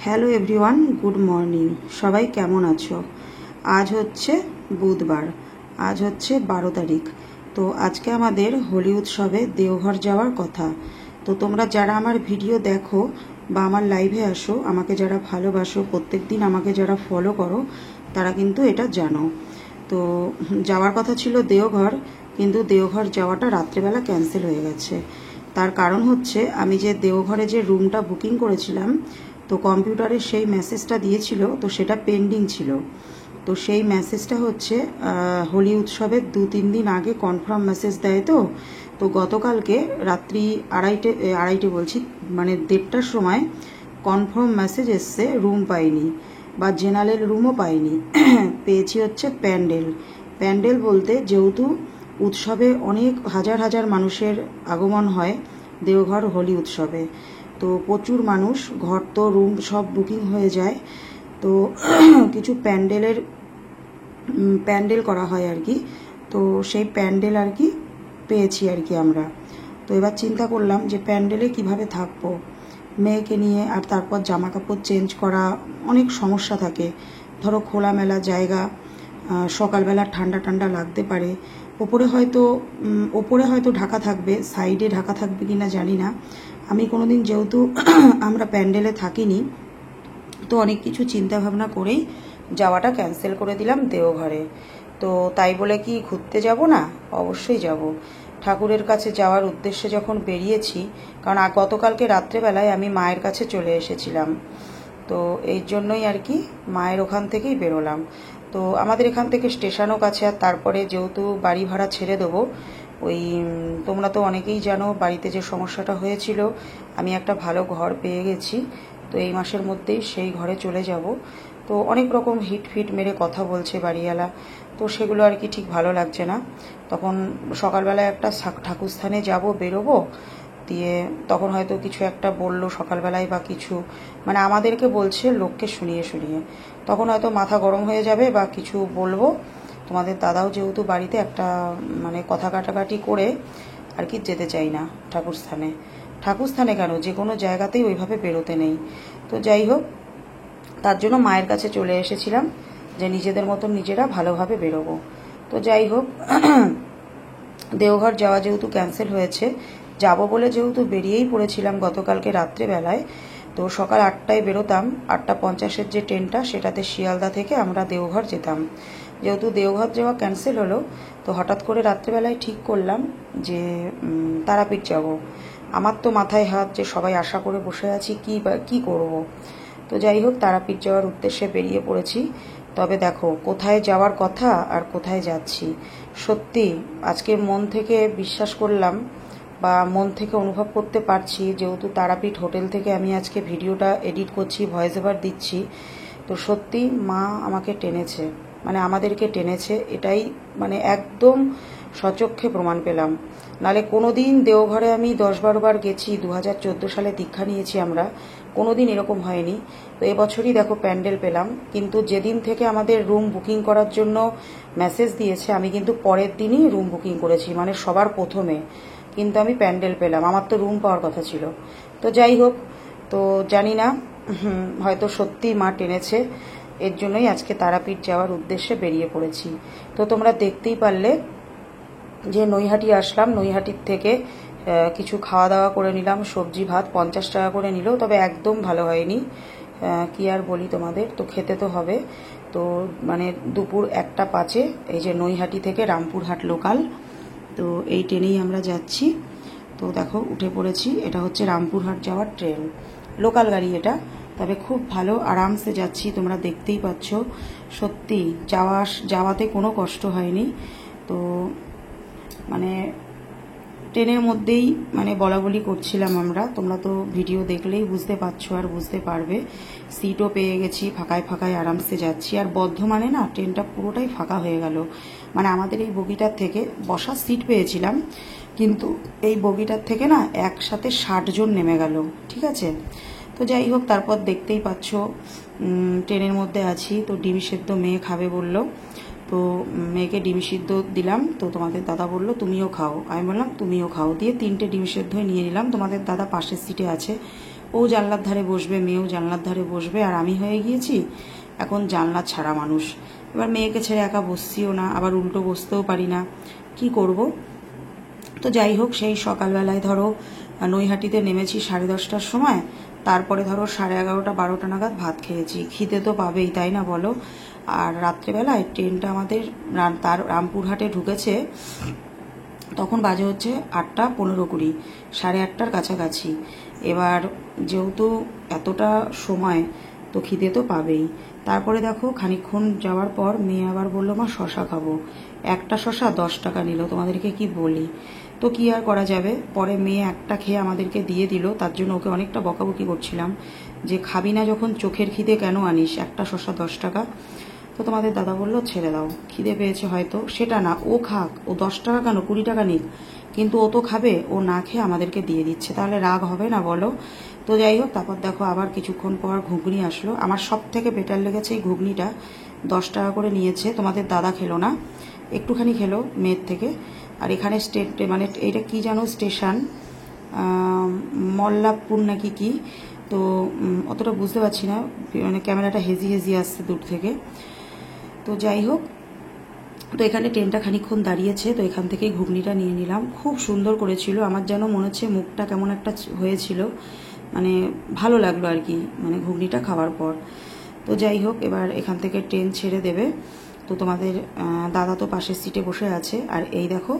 Hello everyone, good morning. সবাই কেমন আছো? আজ হচ্ছে বুধবার, আজ হচ্ছে 12 তারিখ। তো আজকে আমাদের হোলি উৎসবে দেওঘর যাওয়ার কথা। তো তোমরা যারা আমার ভিডিও দেখো বা আমার লাইভে আসো, আমাকে যারা ভালোবাসো, প্রত্যেক দিন আমাকে যারা ফলো করো, তারা কিন্তু এটা জানো। তো যাওয়ার কথা ছিল দেওঘর, কিন্তু দেওঘর যাওয়াটা রাত্রেবেলা ক্যান্সেল হয়ে গেছে। তার কারণ হচ্ছে আমি যে দেওঘরে যে রুমটা বুকিং করেছিলাম, তো কম্পিউটারে সেই মেসেজটা দিয়েছিল, তো সেটা পেন্ডিং ছিল। তো সেই মেসেজটা হচ্ছে হোলি উৎসবের 2-3 দিন আগে কনফার্ম মেসেজ দেয়। তো গতকালকে রাত্রি আড়াইটে বলছি, মানে 1:30টার সময় কনফার্ম মেসেজ এসছে, রুম পাইনি বা জেনারেল রুমও পাইনি। পেয়েছি হচ্ছে প্যান্ডেল বলতে, যেহেতু উৎসবে অনেক হাজার হাজার মানুষের আগমন হয় দেওঘর হোলি উৎসবে, তো প্রচুর মানুষ, ঘর তো রুম সব বুকিং হয়ে যায়। তো কিছু প্যান্ডেল করা হয় আর কি। তো সেই প্যান্ডেল আর কি পেয়েছি আর কি আমরা। তো এবার চিন্তা করলাম যে প্যান্ডেলে কিভাবে থাকবো মেয়েকে নিয়ে, আর তারপর জামা কাপড় চেঞ্জ করা, অনেক সমস্যা থাকে। ধরো খোলামেলা জায়গা, সকালবেলা ঠান্ডা ঠান্ডা লাগতে পারে। ওপরে হয়তো ঢাকা থাকবে, সাইডে ঢাকা থাকবে কিনা জানি না। আমি কোনোদিন যেহেতু আমরা প্যান্ডেলে থাকিনি, তো অনেক কিছু চিন্তা ভাবনা করেই যাওয়াটা ক্যান্সেল করে দিলাম দেওঘরে। তো তাই বলে কি ঘুরতে যাব না? অবশ্যই যাব। ঠাকুরের কাছে যাওয়ার উদ্দেশ্যে যখন বেরিয়েছি, কারণ গতকালকে রাত্রেবেলায় আমি মায়ের কাছে চলে এসেছিলাম, তো এই জন্যই আর কি মায়ের ওখান থেকেই বেরোলাম। তো আমাদের এখান থেকে স্টেশনও কাছে, আর তারপরে যেহেতু বাড়ি ভাড়া ছেড়ে দেবো, ওই তোমরা তো অনেকেই জানো বাড়িতে যে সমস্যাটা হয়েছিল, আমি একটা ভালো ঘর পেয়ে গেছি। তো এই মাসের মধ্যেই সেই ঘরে চলে যাব। তো অনেক রকম হিট মেরে কথা বলছে বাড়িওয়ালা, তো সেগুলো আর কি ঠিক ভালো লাগছে না। তখন সকালবেলায় একটা ঠাকুরস্থানে যাব, বেরোবো, দিয়ে তখন হয়তো কিছু একটা বললো সকালবেলায় বা কিছু, মানে আমাদেরকে বলছে লোককে শুনিয়ে তখন হয়তো মাথা গরম হয়ে যাবে বা কিছু বলবো। তোমাদের দাদাও যেহেতু বাড়িতে একটা মানে কথা কাটাকাটি করে আর কি যেতে চাই না ঠাকুরস্থানে কেন, যে কোনো জায়গাতেই ওইভাবে বেরোতে নেই। তো যাই হোক, তার জন্য মায়ের কাছে চলে এসেছিলাম যে নিজেদের মতন নিজেরা ভালোভাবে বেরোবো। তো যাই হোক, দেওঘর যাওয়া যেহেতু ক্যান্সেল হয়েছে, যাব বলে যেহেতু বেরিয়েই পড়েছিলাম গতকালকে রাত্রেবেলায়, তো সকাল 8টায় বেরোতাম, 8:50-এর যে ট্রেনটা, সেটাতে শিয়ালদা থেকে আমরা দেওঘর যেতাম। যেহেতু দেওঘর যাওয়া ক্যান্সেল হলো, তো হঠাৎ করে রাত্রেবেলায় ঠিক করলাম যে তারাপীঠ যাব। আমার তো মাথায় হাত যে সবাই আশা করে বসে আছি, কি করব। তো যাই হোক, তারাপীঠ যাওয়ার উদ্দেশ্যে বেরিয়ে পড়েছি। তবে দেখো কোথায় যাওয়ার কথা আর কোথায় যাচ্ছি। সত্যি আজকে মন থেকে বিশ্বাস করলাম বা মন থেকে অনুভব করতে পারছি, যেহেতু তারাপীঠ হোটেল থেকে আমি আজকে ভিডিওটা এডিট করছি, ভয়েস ওভার দিচ্ছি, তো সত্যি মা আমাকে টেনেছে, মানে আমাদেরকে টেনেছে, এটাই মানে একদম সচক্ষে প্রমাণ পেলাম। নালে কোনো দিন দেওঘরে আমি 10-12 বার গেছি, 2014 সালে দীক্ষা নিয়েছি আমরা, কোনো দিন এরকম হয়নি। তো এবছরই দেখো প্যান্ডেল পেলাম, কিন্তু যেদিন থেকে আমাদের রুম বুকিং করার জন্য মেসেজ দিয়েছে, আমি কিন্তু পরের দিনই রুম বুকিং করেছি, মানে সবার প্রথমে, কিন্তু আমি প্যান্ডেল পেলাম, আমার তো রুম পাওয়ার কথা ছিল। তো যাই হোক, তো জানি না, হয়তো সত্যি মা টেনেছে, এর জন্যই আজকে তারাপীঠ যাওয়ার উদ্দেশ্যে বেরিয়ে পড়েছি। তো তোমরা দেখতেই পারলে যে নৈহাটি আসলাম, নৈহাটির থেকে কিছু খাওয়া দাওয়া করে নিলাম, সবজি ভাত 50 টাকা করে নিল, তবে একদম ভালো হয়নি, কি আর বলি তোমাদের, তো খেতে তো হবে। তো মানে দুপুর 1:05 এই যে নৈহাটি থেকে রামপুরহাট লোকাল, তো এই ট্রেনেই আমরা যাচ্ছি। তো দেখো উঠে পড়েছি, এটা হচ্ছে রামপুরহাট যাওয়ার ট্রেন, লোকাল গাড়ি এটা, তবে খুব ভালো, আরামসে যাচ্ছি, তোমরা দেখতেই পাচ্ছ। সত্যি যাওয়াতে কোনো কষ্ট হয়নি। তো মানে ট্রেনের মধ্যেই মানে বলাবলি করছিলাম আমরা, তোমরা তো ভিডিও দেখলেই বুঝতে পারছো আর বুঝতে পারবে। সিটও পেয়ে গেছি, ফাঁকায় আরামসে যাচ্ছি। আর বর্ধমানে না ট্রেনটা পুরোটাই ফাঁকা হয়ে গেল, মানে আমাদের এই বগিটার থেকে বসার সিট পেয়েছিলাম, কিন্তু এই বগিটার থেকে না একসাথে 60 জন নেমে গেল, ঠিক আছে। তো যাই হোক, তারপর দেখতেই পাচ্ছ ট্রেনের মধ্যে আছি। তো ডিম সেদ্ধ মেয়ে খাবে বললো, তো মেয়েকে ডিম সিদ্ধ দিলাম। তো তোমাদের দাদা বললো তুমিও খাও, আমি বললাম তুমিও খাও, দিয়ে 3টে ডিম সেদ্ধ নিয়ে নিলাম। তোমাদের দাদা পাশের সিটে আছে, ও জানলার ধারে বসবে, মেয়েও জানলার ধারে বসবে, আর আমি হয়ে গিয়েছি এখন জানলা ছাড়া মানুষ। এবার মেয়েকে ছেড়ে একা বসছিও না, আবার উল্টো বসতেও পারি না, কি করব। তো যাই হোক, সেই সকালবেলায় ধরো নৈহাটিতে নেমেছি 10:30টার সময়, তারপরে ধরো 11:30 12টা নাগাদ ভাত খেয়েছি। খিদে তো পাবেই, তাই না বলো। আর রাত্রেবেলায় ট্রেনটা আমাদের তার রামপুরহাটে ঢুকেছে, তখন বাজে হচ্ছে 8:15-20, 8:30টার কাছাকাছি। এবার যেহেতু এতটা সময়, তো খিদে তো পাবেই। তারপরে দেখো খানিকক্ষণ যাওয়ার পর মেয়ে আবার বললো, মা শশা খাবো। একটা শশা 10 টাকা নিল, তোমাদেরকে কি বলি। তো কি আর করা যাবে, পরে মেয়ে একটা খেয়ে আমাদেরকে দিয়ে দিল। তার জন্য ওকে অনেকটা বকাবকি করছিলাম যে খাবি না যখন চোখের খিদে কেন আনিস, একটা শশা 10 টাকা। তো তোমাদের দাদা বললো ছেড়ে দাও, খিদে পেয়েছে হয়তো। সেটা না, ও খাক, ও 10 টাকা কেন 20 টাকা নিক, কিন্তু ও তো খাবে, ও না খেয়ে আমাদেরকে দিয়ে দিচ্ছে, তাহলে রাগ হবে না বলো। তো যাই হোক, তারপর দেখো আবার কিছুক্ষণ পর ঘুগনি আসলো। আমার সব থেকে বেটার লেগেছে এই ঘুগনিটা, 10 টাকা করে নিয়েছে। তোমাদের দাদা খেলো না, একটুখানি খেলো মেয়ের থেকে। আর এখানে মানে এটা কি জানো স্টেশন, মল্লারপুর নাকি কি, তো অতটা বুঝতে পারছি না, মানে ক্যামেরাটা হেজি হেজি আসছে দূর থেকে। তো যাই হোক, তো এখানে ট্রেনটা খানিকক্ষণ দাঁড়িয়েছে, তো এখান থেকেই ঘুগনিটা নিয়ে নিলাম। খুব সুন্দর করেছিল, আমার যেন মনে হচ্ছে মুখটা কেমন একটা হয়েছিল, মানে ভালো লাগলো আর কি, মানে ঘুগনিটা খাওয়ার পর। তো যাই হোক, এবার এখান থেকে ট্রেন ছেড়ে দেবে। তো তোমাদের দাদা তো পাশের সিটে বসে আছে। আর এই দেখো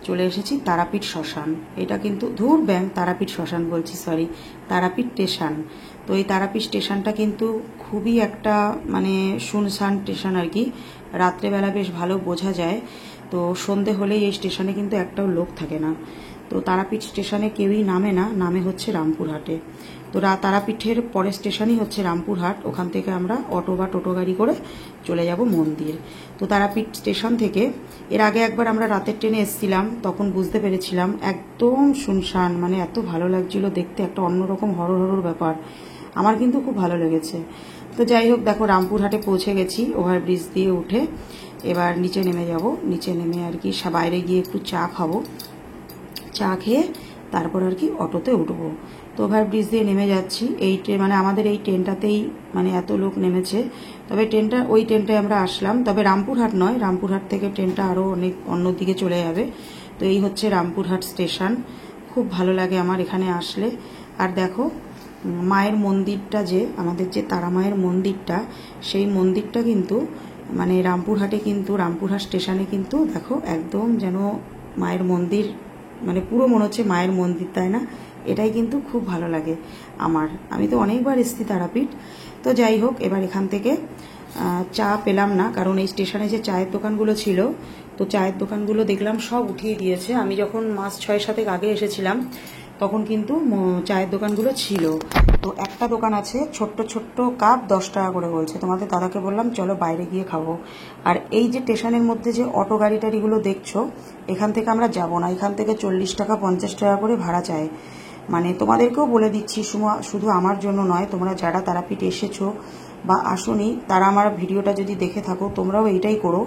চলে এসেছি তারাপীঠ শ্মশান। এটা কিন্তু ধুর ব্যাং, তারাপীঠ শ্মশান বলছি, সরি, তারাপীঠ স্টেশন। তো এই তারাপীঠ স্টেশনটা কিন্তু খুবই একটা মানে শুনশান স্টেশন আর কি, রাত্রেবেলা বেশ ভালো বোঝা যায়। তো সন্ধে হলেই এই স্টেশনে কিন্তু একটাও লোক থাকে না। তো তারাপীঠ স্টেশনে কেউই নামে না, নামে হচ্ছে রামপুরহাটে। তো তারাপীঠের পরের স্টেশনই হচ্ছে রামপুরহাট, ওখান থেকে আমরা অটো বা টোটো গাড়ি করে চলে যাব মন্দির। তো তারাপীঠ স্টেশন থেকে এর আগে একবার আমরা রাতের ট্রেনে এসেছিলাম, তখন বুঝতে পেরেছিলাম একদম শুনশান, মানে এত ভালো লাগছিল দেখতে, একটা অন্যরকম হরর হরর ব্যাপার। আমার কিন্তু খুব ভালো লেগেছে। তো যাই হোক, দেখো রামপুরহাটে পৌঁছে গেছি ওভারব্রিজ দিয়ে উঠে। এবার নিচে নেমে যাব, নিচে নেমে আর কি বাইরে গিয়ে একটু চা খাবো, চা খেয়ে তারপর আর কি অটোতে উঠবো। তো ওভারব্রিজ দিয়ে নেমে যাচ্ছি। এই ট্রেন মানে আমাদের এই ট্রেনটাতেই মানে এত লোক নেমেছে। তবে ওই ট্রেনটায় আমরা আসলাম, তবে রামপুরহাট নয়, রামপুরহাট থেকে ট্রেনটা আরও অনেক অন্যদিকে চলে যাবে। তো এই হচ্ছে রামপুরহাট স্টেশন। খুব ভালো লাগে আমার এখানে আসলে। আর দেখো মায়ের মন্দিরটা, যে আমাদের যে তারা মায়ের মন্দিরটা, সেই মন্দিরটা কিন্তু মানে রামপুরহাটে কিন্তু রামপুরহাট স্টেশনে কিন্তু দেখো একদম যেন মায়ের মন্দির, মানে পুরো মনে হচ্ছে মায়ের মন্দির, তাই না। এটাই কিন্তু খুব ভালো লাগে আমার, আমি তো অনেকবার এসেছি তারাপীঠ। তো যাই হোক, এবার এখান থেকে চা পেলাম না, কারণ এই স্টেশনে যে চায়ের দোকানগুলো ছিল, তো চায়ের দোকানগুলো দেখলাম সব উঠিয়ে দিয়েছে। আমি যখন মাস 6-7 আগে এসেছিলাম তখন কিন্তু চায়ের দোকানগুলো ছিল। তো একটা দোকান আছে, ছোট্ট ছোট্ট কাপ 10 টাকা করে বলছে। তোমাদের দাদাকে বললাম চলো বাইরে গিয়ে খাবো। আর এই যে স্টেশনের মধ্যে যে অটো গাড়ি টাড়িগুলো দেখছো, এখান থেকে আমরা যাব না, এখান থেকে 40 টাকা 50 টাকা করে ভাড়া চায়। মানে তোমাদেরকেও বলে দিচ্ছি, শুধু আমার জন্য নয়, তোমরা যারা তারাপীঠ এসেছো বা আসোনি, তারা আমার ভিডিওটা যদি দেখে থাকো, তোমরাও এইটাই করো।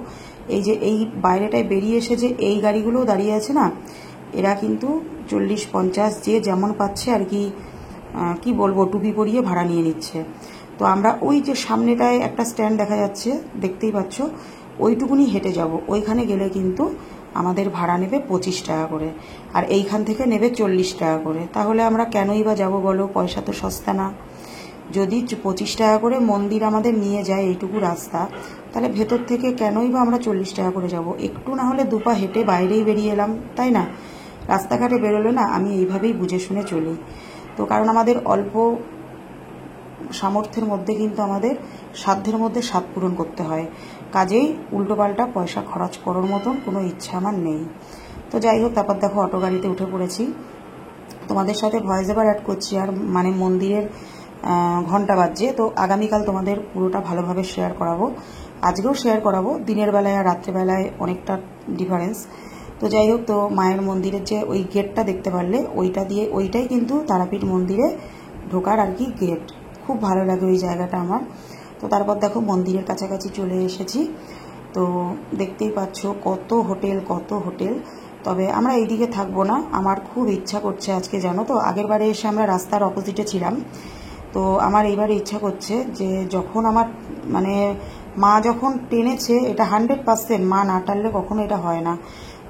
এই যে এই বাইরেটায় বেরিয়ে এসে যে এই গাড়িগুলোও দাঁড়িয়ে আছে না, এরা কিন্তু 40-50 যে যেমন পাচ্ছে আর কি, কি বলবো, টুপি পরিয়ে ভাড়া নিয়ে নিচ্ছে। তো আমরা ওই যে সামনেটায় একটা স্ট্যান্ড দেখা যাচ্ছে, দেখতেই পাচ্ছ, ওইটুকুনি হেঁটে যাব। ওইখানে গেলে কিন্তু আমাদের ভাড়া নেবে 25 টাকা করে, আর এইখান থেকে নেবে 40 টাকা করে। তাহলে আমরা কেনই বা যাব বলো, পয়সা তো সস্তা না। যদি 25 টাকা করে মন্দির আমাদের নিয়ে যায় এইটুকু রাস্তা, তাহলে ভেতর থেকে কেনই বা আমরা 40 টাকা করে যাব। একটু না হলে দুপা হেঁটে বাইরেই বেরিয়ে এলাম, তাই না। রাস্তাঘাটে বেরোলে না আমি এইভাবেই বুঝে শুনে চলি। তো কারণ আমাদের অল্প সামর্থ্যের মধ্যে কিন্তু আমাদের সাধ্যের মধ্যে স্বাদ পূরণ করতে হয়, কাজেই উল্টোপাল্টা পয়সা খরচ করার মতন কোনো ইচ্ছা আমার নেই। তো যাই হোক, তারপর দেখো অটো গাড়িতে উঠে পড়েছি। তোমাদের সাথে ভয়েস ওভার অ্যাড করছি, আর মানে মন্দিরের ঘন্টা বাজছে। তো আগামীকাল তোমাদের পুরোটা ভালোভাবে শেয়ার করাবো, আজকেও শেয়ার করাবো। দিনের বেলায় আর রাত্রেবেলায় অনেকটা ডিফারেন্স। তো যাই হোক, তো মায়ের মন্দিরের যে ওই গেটটা দেখতে পারলে, ওইটাই কিন্তু তারাপীঠ মন্দিরে ঢোকার আর কি গেট। খুব ভালো লাগে ওই জায়গাটা আমার। তো তারপর দেখো মন্দিরের কাছাকাছি চলে এসেছি। তো দেখতেই পাচ্ছ কত হোটেল, তবে আমরা এইদিকে থাকবো না, আমার খুব ইচ্ছা করছে আজকে, জানো তো আগের বারে এসে আমরা রাস্তার অপোজিটে ছিলাম, তো আমার এইবারে ইচ্ছা করছে যে যখন আমার মানে মা যখন টেনেছে, এটা 100%, মা না টানলে কখনো এটা হয় না।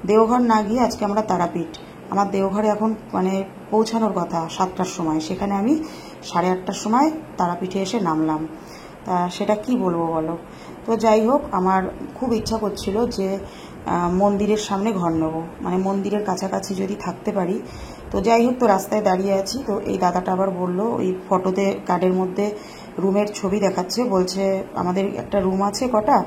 দেওঘর না গিয়ে আজকে আমরা তারাপীঠ, আমার দেওঘরে এখন মানে পৌঁছানোর কথা 7টার সময়, সেখানে আমি 8:30টার সময় তারাপীঠে এসে নামলাম। তা সেটা কি বলবো বলো। তো যাই হোক, আমার খুব ইচ্ছা করছিল যে মন্দিরের সামনে ঘর নেবো, মানে মন্দিরের কাছাকাছি যদি থাকতে পারি। তো যাই হোক, তো রাস্তায় দাঁড়িয়ে আছি, তো এই দাদাটা আবার বললো, ওই ফটোতে কার্ডের মধ্যে রুমের ছবি দেখাচ্ছে, বলছে আমাদের একটা রুম আছে, কটা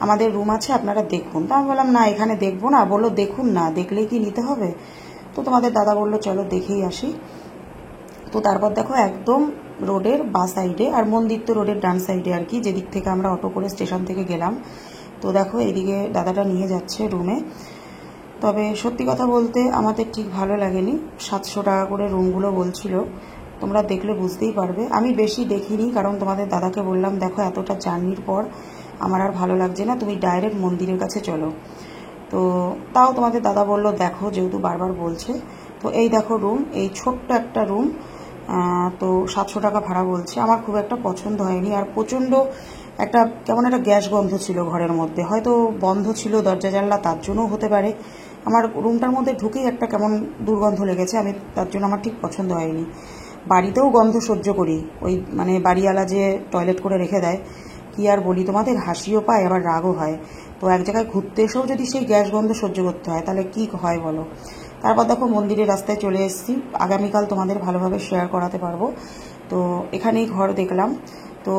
আমাদের রুম আছে, আপনারা দেখুন। তো আমি বললাম না, এখানে দেখবো না। বললো দেখুন না, দেখলেই কি নিতে হবে? তো তোমাদের দাদা বললো চলো দেখেই আসি। তো তারপর দেখো একদম রোডের বাঁ সাইডে, আর মন্দির তো রোডের ডান সাইডে আর কি, যেদিক থেকে আমরা অটো করে স্টেশন থেকে গেলাম। তো দেখো এইদিকে দাদাটা নিয়ে যাচ্ছে রুমে। তবে সত্যি কথা বলতে আমাদের ঠিক ভালো লাগেনি, 700 টাকা করে রুমগুলো বলছিল, তোমরা দেখলে বুঝতেই পারবে। আমি বেশি দেখিনি, কারণ তোমাদের দাদাকে বললাম দেখো এতটা জার্নির পর আমার আর ভালো লাগছে না, তুমি ডাইরেক্ট মন্দিরের কাছে চলো। তো তাও তোমাদের দাদা বলল দেখো, যেহেতু বারবার বলছে। তো এই দেখো রুম, এই ছোট্ট একটা রুম, তো 700 টাকা ভাড়া বলছে। আমার খুব একটা পছন্দ হয়নি, আর প্রচণ্ড একটা কেমন একটা গ্যাস গন্ধ ছিল ঘরের মধ্যে, হয়তো বন্ধ ছিল দরজা জানলা, তার জন্যও হতে পারে। আমার রুমটার মধ্যে ঢুকেই একটা কেমন দুর্গন্ধ লেগেছে, আমি তার জন্য আমার ঠিক পছন্দ হয়নি। বাড়িতেও গন্ধ সহ্য করি, ওই মানে বাড়িওয়ালা যে টয়লেট করে রেখে দেয়, কি আর বলি তোমাদের, হাসিও পায় আবার রাগও হয়। তো এক জায়গায় ঘুরতে এসেও যদি সেই গ্যাস গন্ধ সহ্য করতে হয়, তাহলে কি হয় বলো। তারপর দেখো মন্দিরের রাস্তায় চলে এসেছি, আগামীকাল তোমাদের ভালোভাবে শেয়ার করাতে পারবো। তো এখানেই ঘর দেখলাম, তো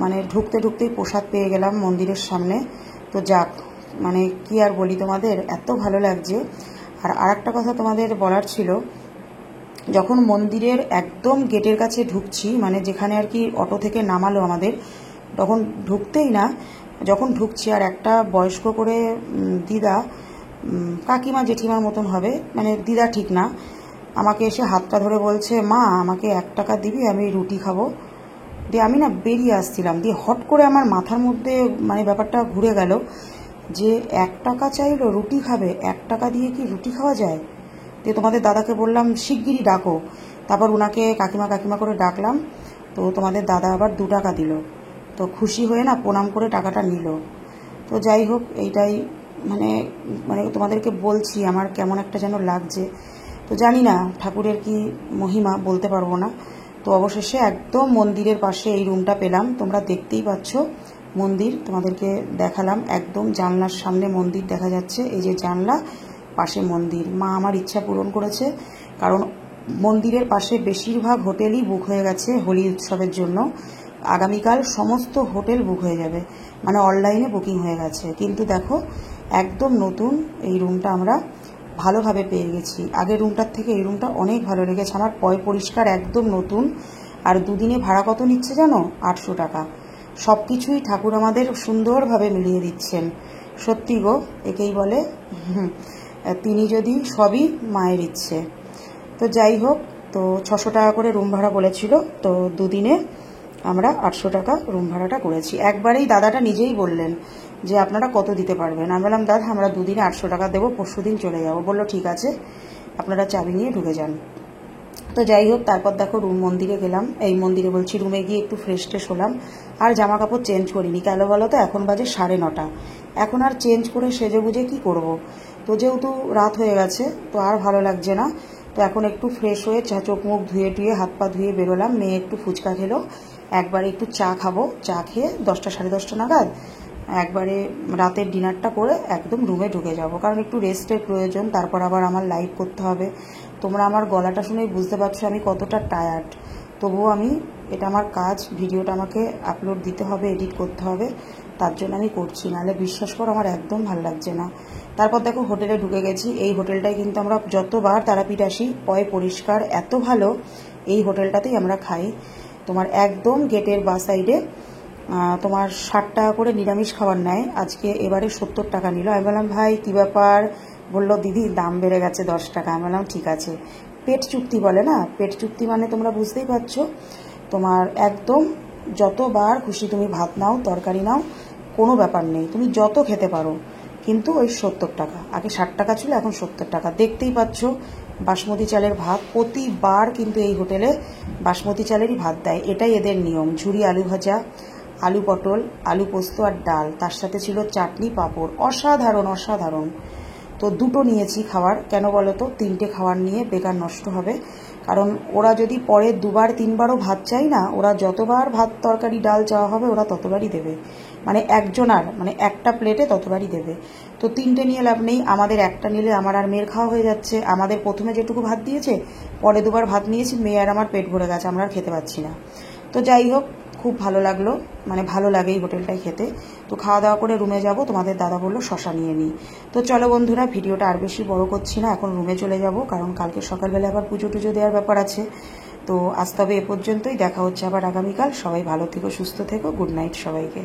মানে ঢুকতে ঢুকতেই প্রসাদ পেয়ে গেলাম মন্দিরের সামনে। তো যাক, মানে কি আর বলি তোমাদের, এত ভালো লাগছে। আর আরেকটা কথা তোমাদের বলার ছিল, যখন মন্দিরের একদম গেটের কাছে ঢুকছি, মানে যেখানে আর কি অটো থেকে নামালো আমাদের, তখন ঢুকতেই না, যখন ঢুকছি, আর একটা বয়স্ক করে দিদা, কাকিমা জেঠিমার মতন হবে, মানে দিদা ঠিক না, আমাকে এসে হাতটা ধরে বলছে মা আমাকে 1 টাকা দিবি, আমি রুটি খাবো। দিয়ে আমি না বেরিয়ে আসছিলাম, দিয়ে হট করে আমার মাথার মধ্যে মানে ব্যাপারটা ঘুরে গেল যে 1 টাকা চাইলো, রুটি খাবে, 1 টাকা দিয়ে কি রুটি খাওয়া যায়? দিয়ে তোমাদের দাদাকে বললাম শিগগিরই ডাকো। তারপর উনাকে কাকিমা কাকিমা করে ডাকলাম, তো তোমাদের দাদা আবার 2 টাকা দিল। তো খুশি হয়ে না প্রণাম করে টাকাটা নিল। তো যাই হোক, এইটাই মানে মানে তোমাদেরকে বলছি আমার কেমন একটা যেন লাগছে। তো জানি না ঠাকুরের কি মহিমা, বলতে পারবো না। তো অবশেষে একদম মন্দিরের পাশে এই রুমটা পেলাম, তোমরা দেখতেই পাচ্ছ মন্দির, তোমাদেরকে দেখালাম, একদম জানলার সামনে মন্দির দেখা যাচ্ছে, এই যে জানলা, পাশে মন্দির। মা আমার ইচ্ছা পূরণ করেছে, কারণ মন্দিরের পাশে বেশিরভাগ হোটেলই বুক হয়ে গেছে হোলি উৎসবের জন্য। আগামীকাল সমস্ত হোটেল বুক হয়ে যাবে, মানে অনলাইনে বুকিং হয়ে গেছে। কিন্তু দেখো একদম নতুন এই রুমটা আমরা ভালোভাবে পেয়ে গেছি, আগের রুমটার থেকে এই রুমটা অনেক ভালো লেগেছে আমার, পয় পরিষ্কার, একদম নতুন। আর 2 দিনে ভাড়া কত নিচ্ছে জানো? 800 টাকা। সব কিছুই ঠাকুর আমাদের সুন্দরভাবে মিলিয়ে দিচ্ছেন। সত্যি গো, একেই বলে তিনি যদি সবই মায়ের ইচ্ছে। তো যাই হোক, তো 600 টাকা করে রুম ভাড়া বলেছিল, তো 2 দিনে আমরা 800 টাকা রুম ভাড়াটা করেছি। একবারেই দাদাটা নিজেই বললেন যে আপনারা কত দিতে পারবেন। আমি বললাম দাদা আমরা 2 দিনে 800 টাকা দেবো, পরশু দিন চলে যাবো। বললো ঠিক আছে, আপনারা চাবি নিয়ে ঢুকে যান। তো যাই হোক, তারপর দেখো রুম মন্দিরে গেলাম, এই মন্দিরে বলছি রুমে গিয়ে একটু ফ্রেশ ট্রেশ হলাম। আর জামা কাপড় চেঞ্জ করিনি, কেন বলো তো, এখন বাজে 9:30, এখন আর চেঞ্জ করে সেজে গুজে কী করব। তো যেহেতু রাত হয়ে গেছে, তো আর ভালো লাগছে না। তো এখন একটু ফ্রেশ হয়ে চোখ মুখ ধুয়ে টুয়ে হাত পা ধুয়ে বেরোলাম। মেয়ে একটু ফুচকা খেলো, একবারে একটু চা খাবো, চা খেয়ে 10টা 10:30 নাগাদ একবারে রাতের ডিনারটা করে একদম রুমে ঢুকে যাব, কারণ একটু রেস্টের প্রয়োজন। তারপর আবার আমার লাইভ করতে হবে। তোমরা আমার গলাটা শুনেই বুঝতে পারছো আমি কতটা টায়ার্ড, তবুও আমি, এটা আমার কাজ, ভিডিওটা আমাকে আপলোড দিতে হবে, এডিট করতে হবে, তার জন্য আমি করছি, নাহলে বিশ্বাস করো আমার একদম ভালো লাগছে না। তারপর দেখো হোটেলে ঢুকে গেছি। এই হোটেলটায় কিন্তু আমরা যতবার তারাপীঠ আসি, পয় পরিষ্কার, এত ভালো, এই হোটেলটাতেই আমরা খাই। তোমার একদম গেটের বাঁ সাইডে তোমার 60 টাকা করে নিরামিষ খাবার নেয়, আজকে এবারে 70 টাকা নিল। আমি বললাম ভাই কী ব্যাপার? বললো দিদি দাম বেড়ে গেছে 10 টাকা। আমি বললাম ঠিক আছে, পেট চুক্তি বলে না, পেট চুক্তি মানে তোমরা বুঝতেই পারছো। তোমার একদম যতবার খুশি তুমি ভাত নাও, তরকারি নাও, কোনো ব্যাপার নেই, তুমি যত খেতে পারো, কিন্তু ওই 70 টাকা, আগে 60 টাকা ছিল, এখন 70 টাকা। দেখতেই পাচ্ছ বাসমতি চালের ভাত, প্রতিবার কিন্তু এই হোটেলে বাসমতি চালেরই ভাত দেয়, এটাই এদের নিয়ম। ঝুরি আলু ভাজা, আলু পটল, আলু পোস্ত আর ডাল, তার সাথে ছিল চাটনি পাঁপড়, অসাধারণ অসাধারণ। তো দুটো নিয়েছি খাবার, কেন বলো তো, 3টে খাবার নিয়ে বেকার নষ্ট হবে। কারণ ওরা যদি পরে 2বার 3বারও ভাত চাই না, ওরা যতবার ভাত তরকারি ডাল চাওয়া হবে ওরা ততবারই দেবে, মানে একজনার মানে একটা প্লেটে ততবারই দেবে। তো 3টে নিয়ে লাভ নেই, আমাদের একটা নিলে আমার আর মেয়ের খাওয়া হয়ে যাচ্ছে। আমাদের প্রথমে যেটুকু ভাত দিয়েছে, পরে 2বার ভাত নিয়েছি, মেয়ে আর আমার পেট ভরে গেছে, আমরা আর খেতে পাচ্ছি না। তো যাই হোক, খুব ভালো লাগলো, মানে ভালো লাগে এই হোটেলটায় খেতে। তো খাওয়া দাওয়া করে রুমে যাব, তোমাদের দাদা বললো শশা নিয়ে নিই। তো চলো বন্ধুরা, ভিডিওটা আর বেশি বড় করছি না, এখন রুমে চলে যাব, কারণ কালকে সকালবেলা আবার পুজো টুজো দেওয়ার ব্যাপার আছে। তো আজ তবে এ পর্যন্তই, দেখা হচ্ছে আবার আগামীকাল। সবাই ভালো থেকো, সুস্থ থেকো, গুড নাইট সবাইকে।